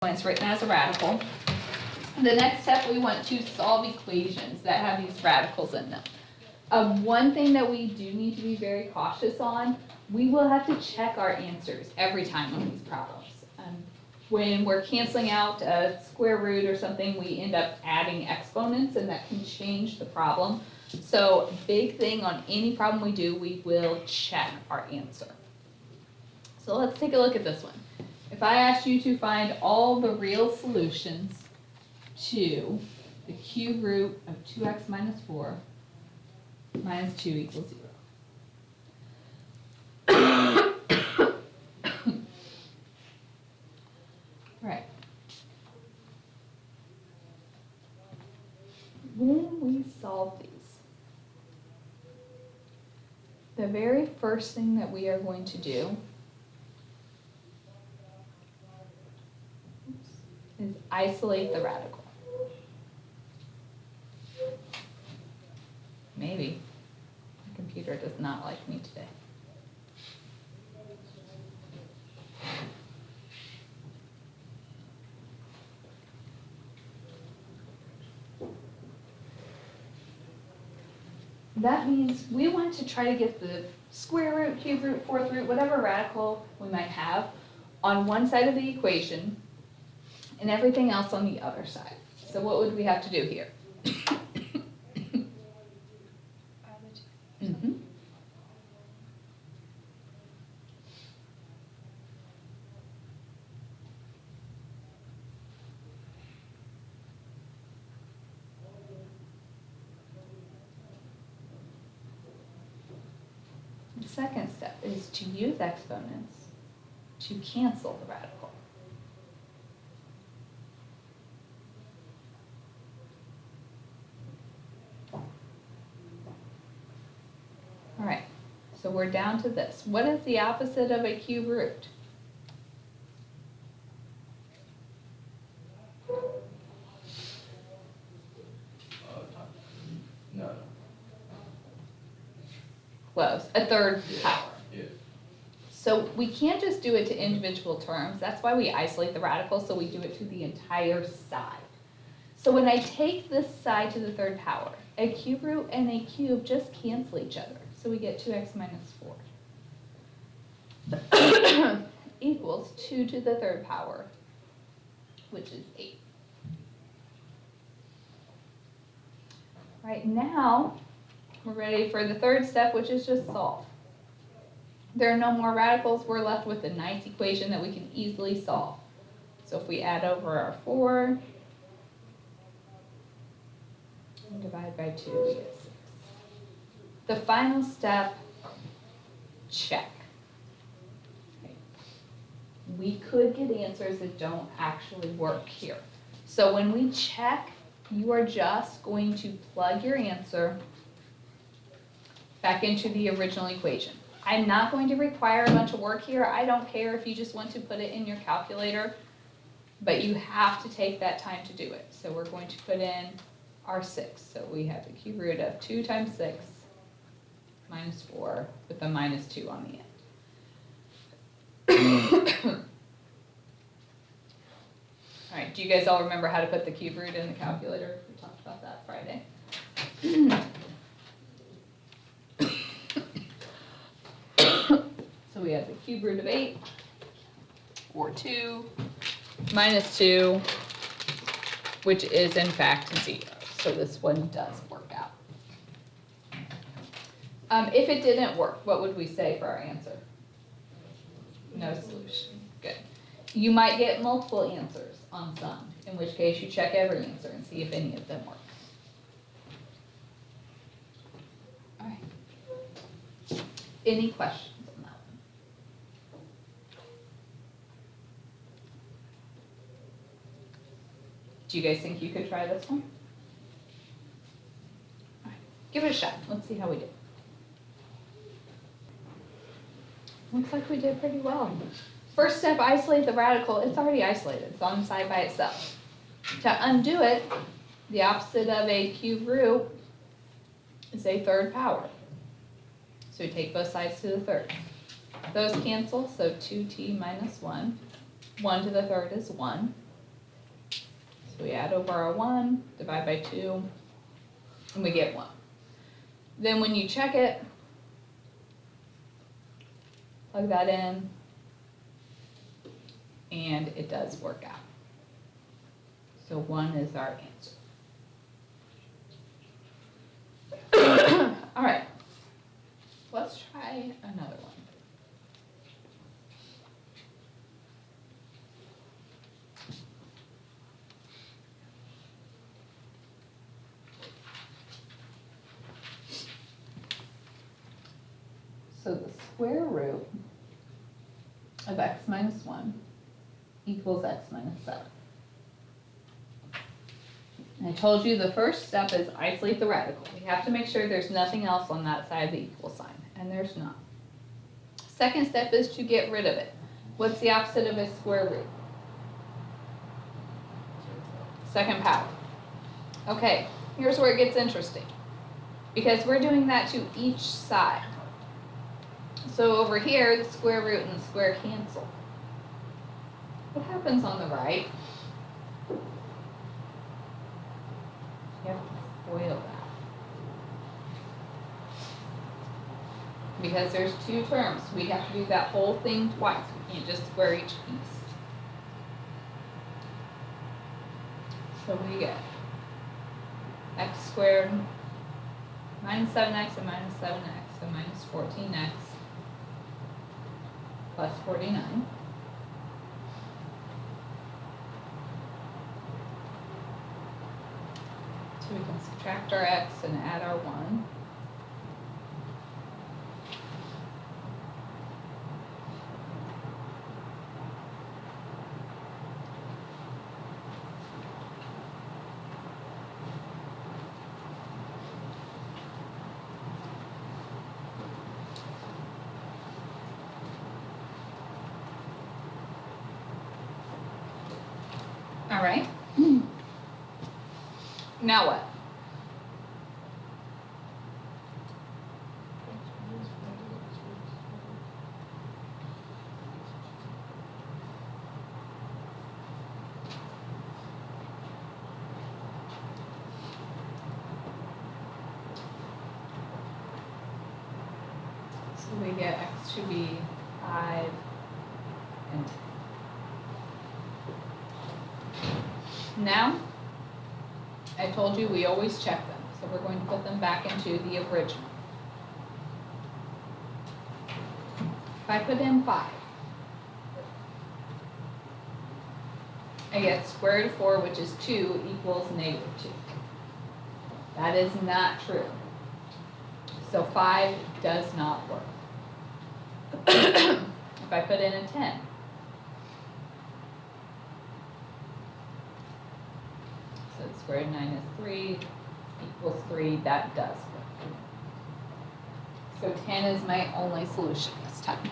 when it's written as a radical. The next step, we want to solve equations that have these radicals in them. One thing that we do need to be very cautious on, we will have to check our answers every time on these problems. When we're canceling out a square root or something, we end up adding exponents, and that can change the problem. So big thing on any problem we do, we will check our answer. So let's take a look at this one. If I asked you to find all the real solutions to the cube root of 2x minus 4 minus 2 equals 0. Right. When we solve these, the very first thing that we are going to do is isolate the radical. Maybe. My computer does not like me today. That means we want to try to get the square root, cube root, fourth root, whatever radical we might have on one side of the equation and everything else on the other side. So what would we have to do here? Mm-hmm. The second step is to use exponents to cancel the radical. All right, so we're down to this. What is the opposite of a cube root? No. Close. A third power. Yeah. So we can't just do it to individual terms. That's why we isolate the radical, so we do it to the entire side. So when I take this side to the third power, a cube root and a cube just cancel each other. So we get 2x minus 4 equals 2 to the third power, which is 8. Right now, we're ready for the third step, which is just solve. There are no more radicals. We're left with a nice equation that we can easily solve. So if we add over our 4 and divide by 2, we get 6. The final step, check. Okay. We could get answers that don't actually work here. So when we check, you are just going to plug your answer back into the original equation. I'm not going to require a bunch of work here. I don't care if you just want to put it in your calculator, but you have to take that time to do it. So we're going to put in our 6. So we have the cube root of 2 times 6 minus 4 with a minus 2 on the end. All right, do you guys all remember how to put the cube root in the calculator? We talked about that Friday. So we have the cube root of 8, or 2, minus 2, which is in fact 0. So this one does work out. If it didn't work, what would we say for our answer? No solution. Good. You might get multiple answers on some, in which case you check every answer and see if any of them work. All right. Any questions on that one? Do you guys think you could try this one? All right. Give it a shot. Let's see how we do. Looks like we did pretty well. First step, isolate the radical. It's already isolated. It's on the side by itself. To undo it, the opposite of a cube root is a third power. So we take both sides to the third. Those cancel, so 2t minus 1. 1 to the third is 1. So we add over our 1, divide by 2, and we get 1. Then when you check it, plug that in, and it does work out. So 1 is our answer. All right, let's try another one. So the square root of x minus 1 equals x minus 7. And I told you the first step is isolate the radical. We have to make sure there's nothing else on that side of the equal sign, and there's not. Second step is to get rid of it. What's the opposite of a square root? Second power. Okay, here's where it gets interesting, because we're doing that to each side. So over here, the square root and the square cancel. What happens on the right? You have to FOIL that. Because there's 2 terms, we have to do that whole thing twice. We can't just square each piece. So we get x squared minus 7x and minus 7x, so minus 14x plus 49. So we can subtract our x and add our 1. All right. Now what? So we get x to be 5 and 10. Now, I told you we always check them, so we're going to put them back into the original. If I put in 5, I get square root of 4, which is 2, equals negative 2. That is not true. So 5 does not work. If I put in a 10, so square root of 9 is 3, equals 3, that does work. So 10 is my only solution this time.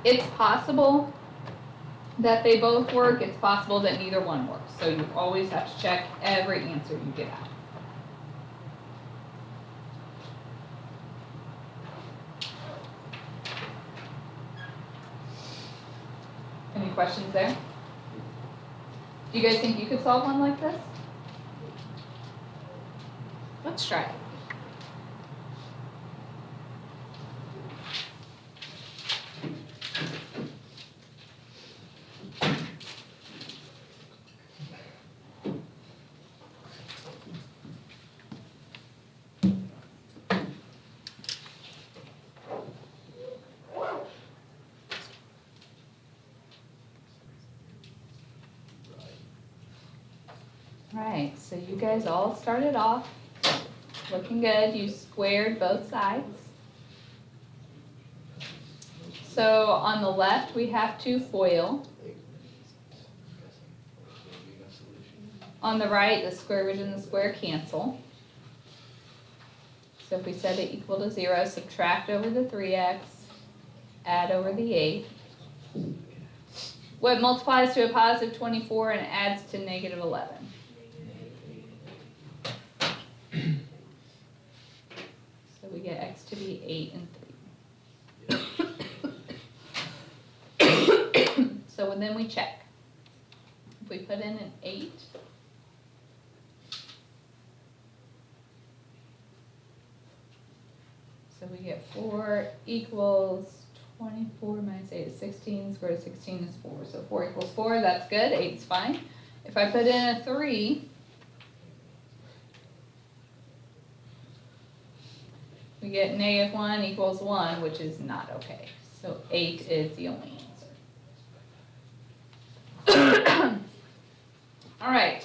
It's possible that they both work. It's possible that neither one works. So you always have to check every answer you get out. Any questions there? Do you guys think you could solve one like this? Let's try it. Right, so you guys all started off looking good. You squared both sides. So on the left, we have to FOIL. On the right, the square root and the square cancel. So if we set it equal to 0, subtract over the 3x, add over the 8. What multiplies to a positive 24 and adds to negative 11? So we get x to be 8 and Well, then we check. If we put in an 8, so we get 4 equals 24 minus 8 is 16, square root of 16 is 4. So 4 equals 4, that's good, 8's fine. If I put in a 3, we get negative 1 equals 1, which is not okay. So 8 is the only answer. All right.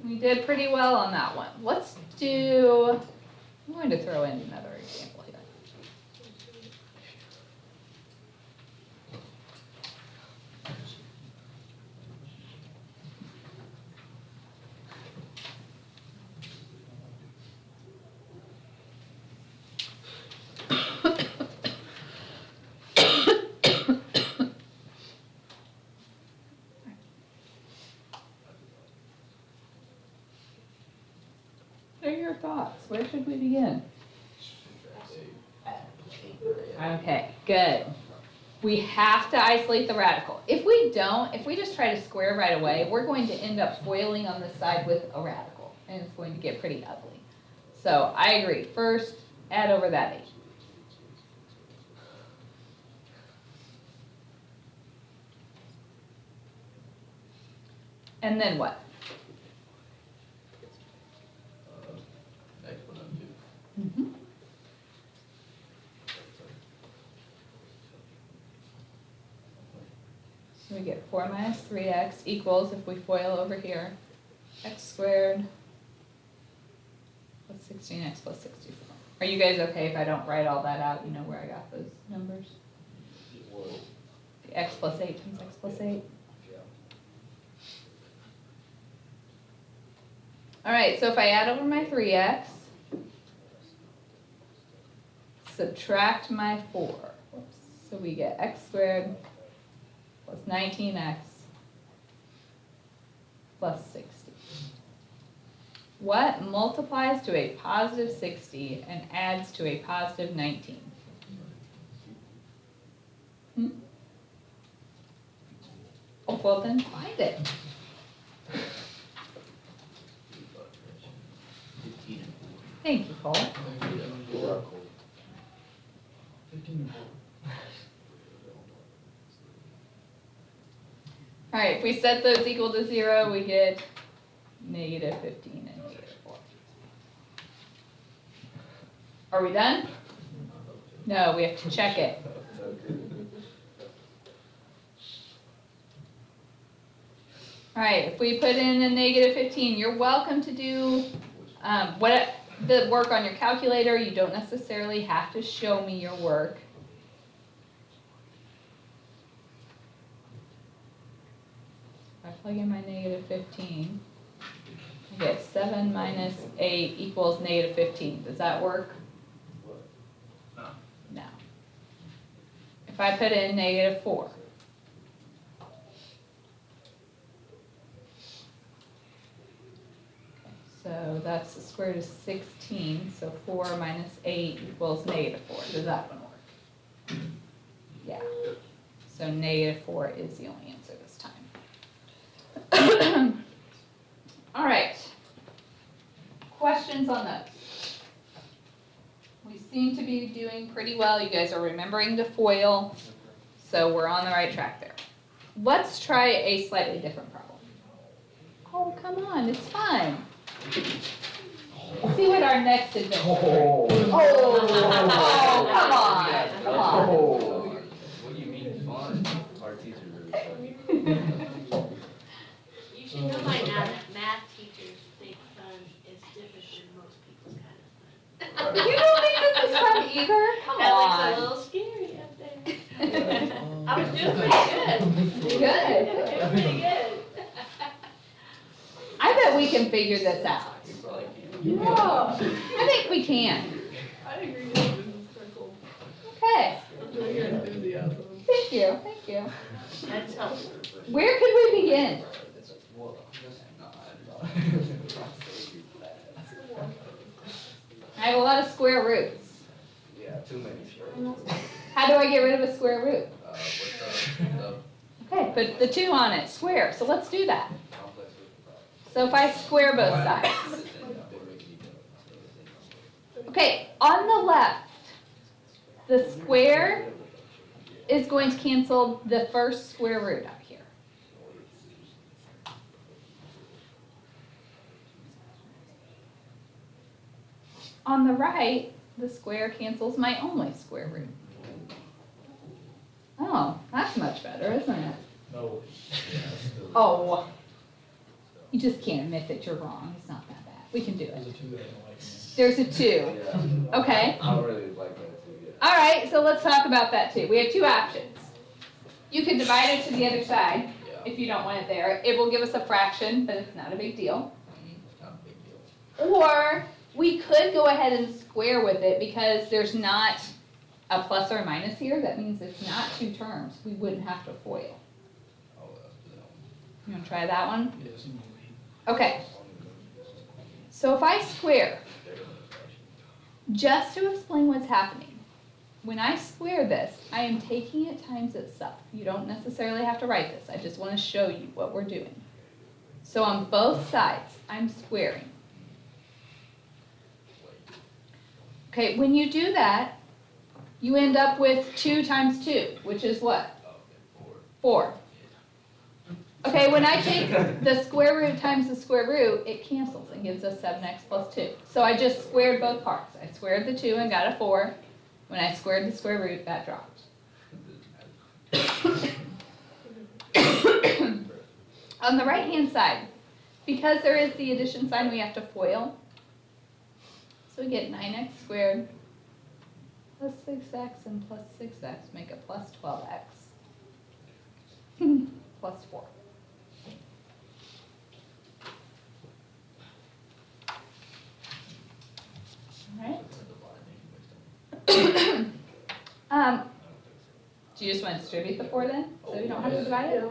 We did pretty well on that one. Let's do, I'm going to throw in another example here. What are your thoughts? Where should we begin? Okay, good. We have to isolate the radical. If we don't, if we just try to square right away, we're going to end up foiling on this side with a radical, and it's going to get pretty ugly. So I agree. First, add over that 8. And then what? Mm-hmm. So we get 4 minus 3x equals, if we FOIL over here, x squared plus 16x plus 64. Are you guys okay if I don't write all that out? You know where I got those numbers? The x plus 8 times x plus 8. All right, so if I add over my 3x, subtract my 4, whoops, so we get x squared plus 19x plus 60. What multiplies to a positive 60 and adds to a positive 19? Oh, well then find it. Thank you, Cole. All right, if we set those equal to 0, we get negative 15 and negative 4. Are we done? No, we have to check it. All right, if we put in a negative 15, you're welcome to do the work on your calculator. You don't necessarily have to show me your work. If I plug in my negative 15, I get 7 minus 8 equals negative 15. Does that work? No. If I put in negative 4, so that's the square root of 16, so 4 minus 8 equals negative 4. Does that one work? Yeah. So negative 4 is the only answer this time. All right. Questions on those? We seem to be doing pretty well. You guys are remembering to FOIL, so we're on the right track there. Let's try a slightly different problem. Oh, come on, it's fun. See what our next adventure is. Oh, come on, come on. What do you mean fun? Our teacher really funny. You should know by now that math teachers think fun is different than most people's kind of fun. You don't think this is fun either? Come That looks on. a little scary up there. I was doing pretty good. Good. Doing pretty good. I bet we can figure this out. Yeah. I think we can. I agree with Mrs. Circle. Okay. Enjoy your enthusiasm. Thank you. Thank you. That's helpful. Where could we begin? I have a lot of square roots. Yeah, too many squares. How do I get rid of a square root? What's Okay, put the 2 on it, square, so let's do that. Complex with the So if I square both sides. Okay, on the left, the square is going to cancel the first square root out here. On the right, the square cancels my only square root. Oh, that's much better, isn't it? No. Oh, you just can't admit that you're wrong. It's not that bad. We can do it. There's a 2. Yeah. Okay. I don't really like that too, yeah. All right, so let's talk about that too. We have 2 options. You could divide it to the other side if you don't want it there. It will give us a fraction, but it's not a big deal. Not a big deal. Or we could go ahead and square with it because there's not a plus or a minus here. That means it's not 2 terms. We wouldn't have to FOIL. Oh, that's the one. You want to try that one? Yes. Okay. So if I square, just to explain what's happening, when I square this, I am taking it times itself. You don't necessarily have to write this. I just want to show you what we're doing. So on both sides, I'm squaring. Okay, when you do that, you end up with 2 times 2, which is what? 4. Okay, when I take the square root times the square root, it cancels and gives us 7x plus 2. So I just squared both parts. I squared the 2 and got a 4. When I squared the square root, that dropped. On the right-hand side, because there is the addition sign, we have to FOIL. So we get 9x squared plus 6x and plus 6x make a plus 12x plus 4. All right. Do you just want to distribute the 4 then, so you don't have to divide it?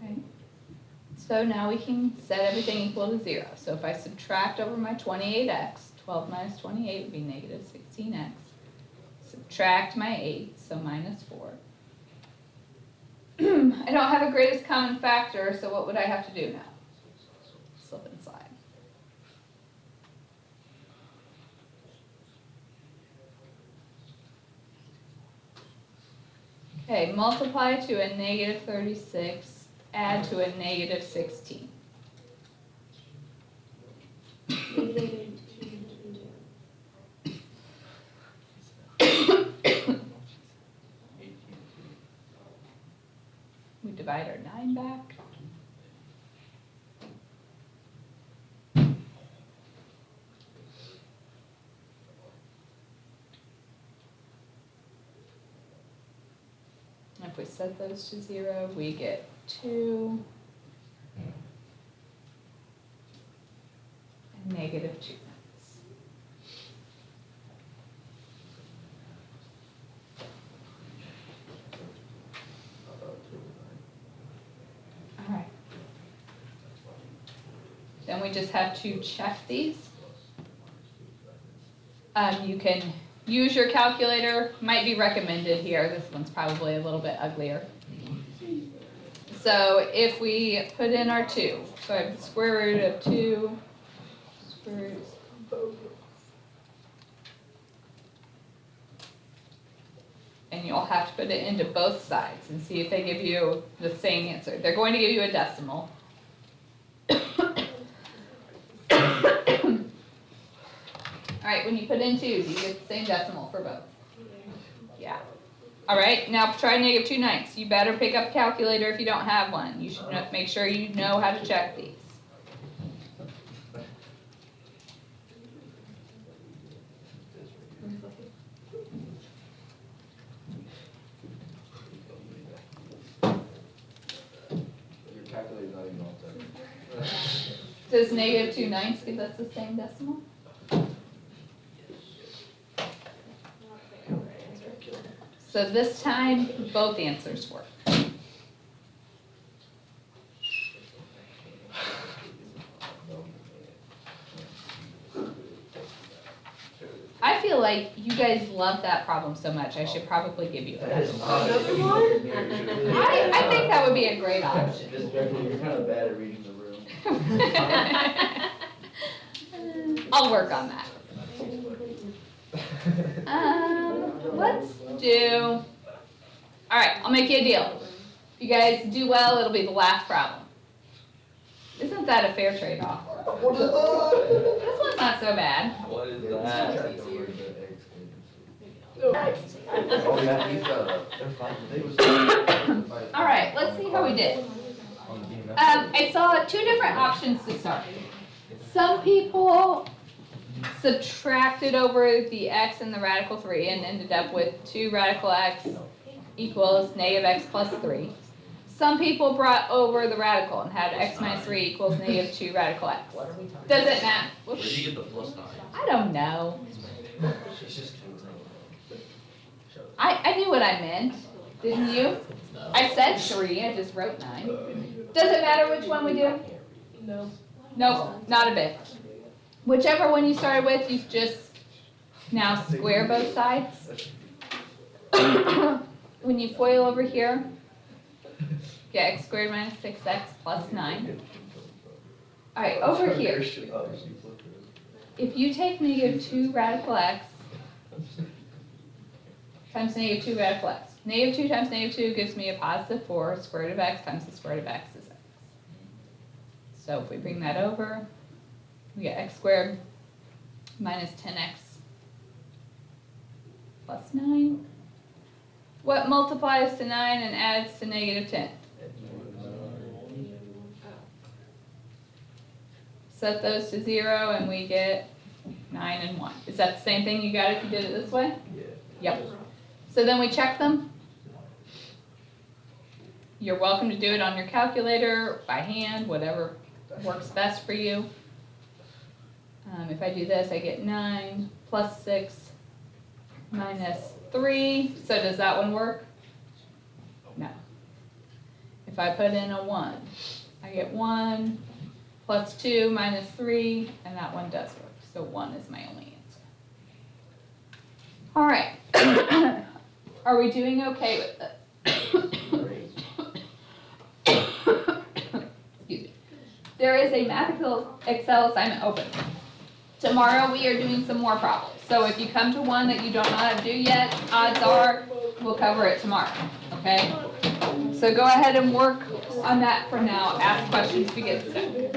Okay. So now we can set everything equal to 0. So if I subtract over my 28x, 12 minus 28 would be negative 16x. Subtract my 8, so minus 4. I don't have a greatest common factor, so what would I have to do now? Slip and slide. Okay, multiply to a negative 36, add to a negative 16. We divide our 9 back. If we set those to 0, we get 2 and negative 2. All right. Then we just have to check these. You can use your calculator, might be recommended here. This one's probably a little bit uglier. So if we put in our 2, so I have the square root of 2, square root, and you'll have to put it into both sides and see if they give you the same answer. They're going to give you a decimal. All right, when you put in 2, do you get the same decimal for both? Yeah. All right, now try negative 2/9. You better pick up a calculator if you don't have one. You should make sure you know how to check these. Your calculator's not even on time. Does negative 2/9 give us the same decimal? So this time, both answers work. like you guys love that problem so much, I should probably give you That that. is not. I think that would be a great option. Respectfully, you're kind of bad at reading the room. I'll work on that. Let's do, all right, I'll make you a deal. If you guys do well, it'll be the last problem. Isn't that a fair trade-off? This one's not so bad. What is that? No. Oh, yeah, he's they're fighting. They was. All right, let's see how we did. I saw two different options to start. Some people subtracted over the x and the radical 3 and ended up with 2 radical x equals negative x plus 3. Some people brought over the radical and had x minus 3 equals negative 2 radical x. Does it matter? Where did you get the plus 9? I don't know. She's just. I knew what I meant, didn't you? I said 3, I just wrote 9. Does it matter which one we do? No. Nope, not a bit. Whichever one you started with, you just now square both sides. When you FOIL over here, get x squared minus 6x plus 9. All right, over here, if you take negative 2 radical x times negative 2 radical x, negative 2 times negative 2 gives me a positive 4, square root of x times the square root of x is x. So if we bring that over, we get x squared minus 10x plus 9. What multiplies to 9 and adds to negative 10? Set those to 0 and we get 9 and 1. Is that the same thing you got if you did it this way? Yeah. Yep. So then we check them. You're welcome to do it on your calculator, by hand, whatever works best for you. If I do this, I get 9 plus 6 minus 3. So does that one work? No. If I put in a 1, I get 1 plus 2 minus 3, and that one does work. So 1 is my only answer. All right. Are we doing okay with this? Excuse me. There is a Math Excel assignment open. Tomorrow we are doing some more problems. So if you come to one that you don't know how to do yet, odds are we'll cover it tomorrow, okay? So go ahead and work on that for now. Ask questions to get started.